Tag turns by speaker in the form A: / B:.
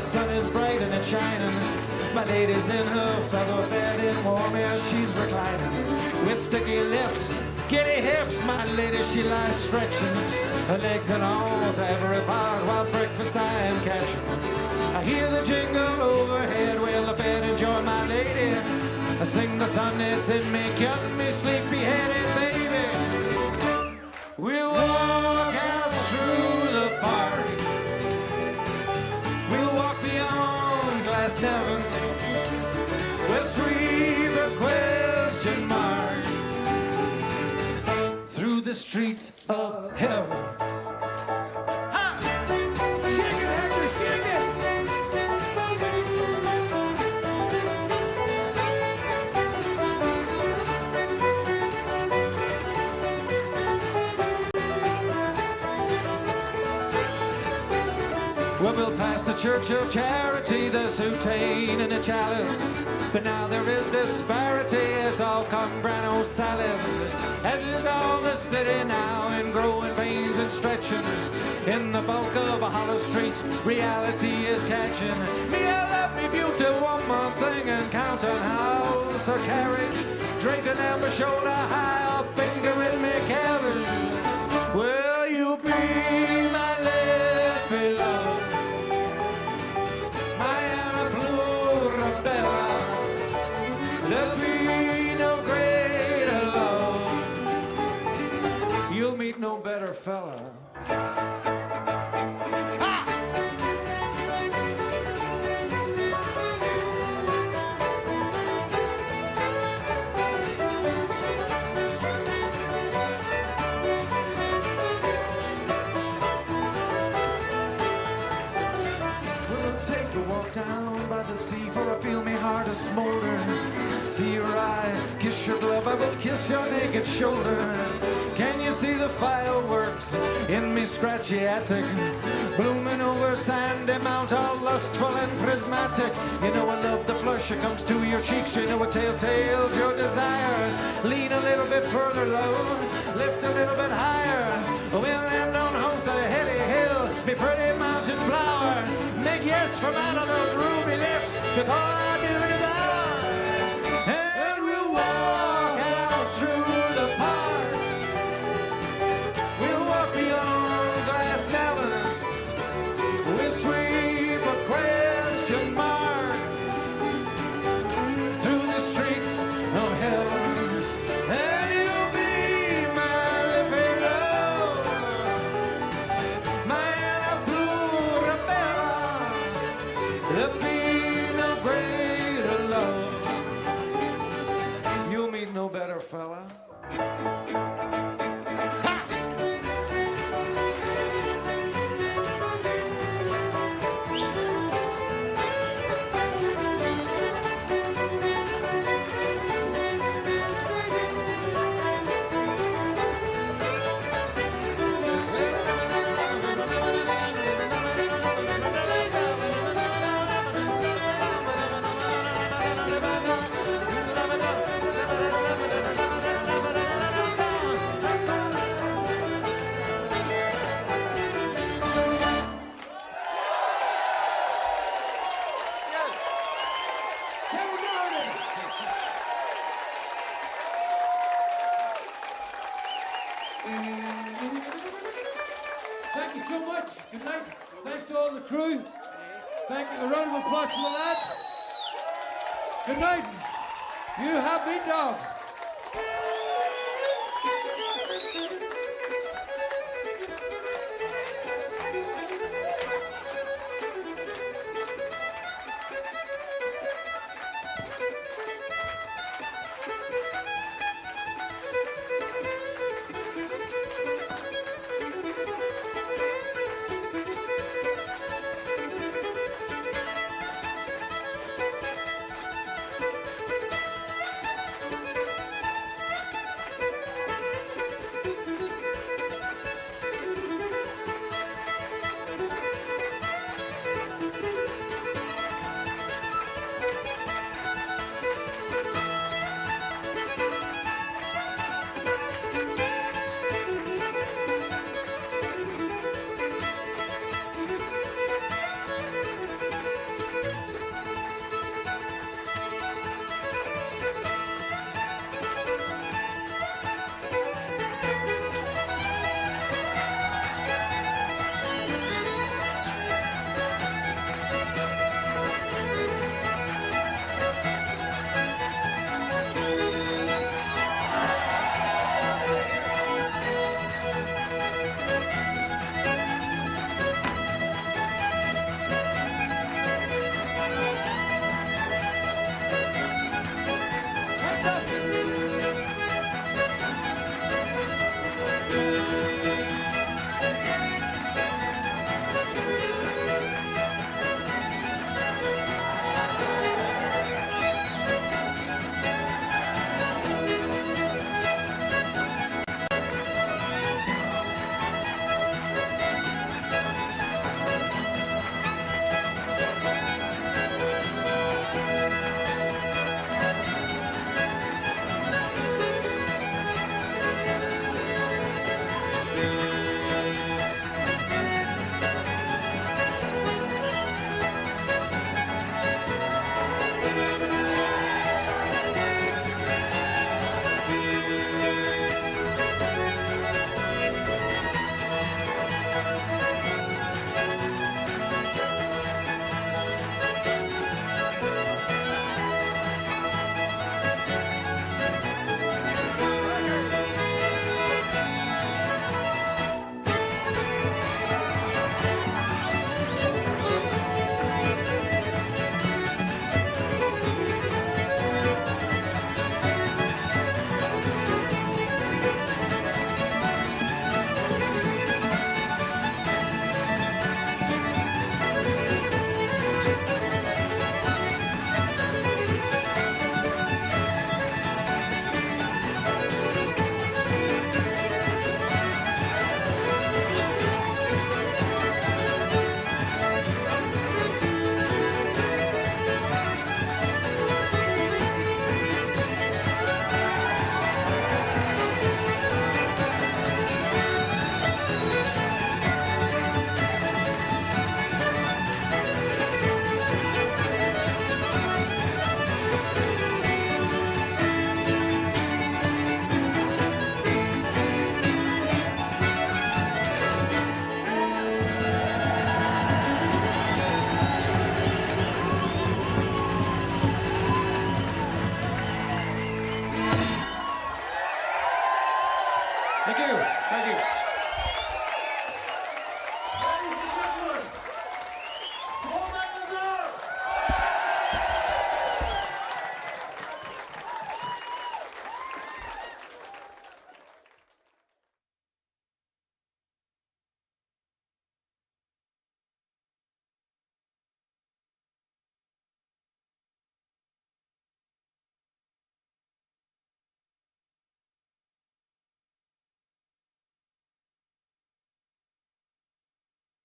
A: sun is bright and it's shining. My lady's in her feather bed in warm air, she's reclining. With sticky lips, giddy hips, my lady, she lies stretching. Her legs and all to every part while breakfast I am catching. I hear the jingle overhead, well, I better enjoy my lady. I sing the sonnets in me, cutting me sleepy-headed, baby. We'll walk out through the park. We'll walk beyond Glasnevin. We'll sweep a question mark through the streets of heaven. Ha! Shake it, Hector, shake it! Well, we'll pass the Church of Charity, the soutane and the chalice. But now there is disparity, it's all Congrano Salis. As is all the city now, in growing pains and stretching. In the bulk of a hollow street, reality is catching. Me, I love me beauty, one more thing, and counting house or carriage. Drinking amber shoulder high, or fingering me cabbage. Will you be my lippy love? There'll be no greater love. You'll meet no better fella. We'll take a walk down by the sea, for I feel me heart a smolder. See your eye, kiss your glove, I will kiss your naked shoulder. Can you see the fireworks in me scratchy attic? Blooming over sandy mount, all lustful and prismatic. You know I love the flush that comes to your cheeks. You know a telltale's your desire. Lean a little bit further, love, lift a little bit higher. We'll land on host of the heady hill, be pretty mountain flower. Make yes from out of those ruby lips before I do it all. We'll sweep a question mark through the streets of heaven, and you'll be my lippy love, my Anna Blue Rebella. There'll be no greater love. You'll meet no better fella. Thank you so much. Good night. Thanks to all the crew. Thank you. A round of applause for the lads. Good night. You have been dog.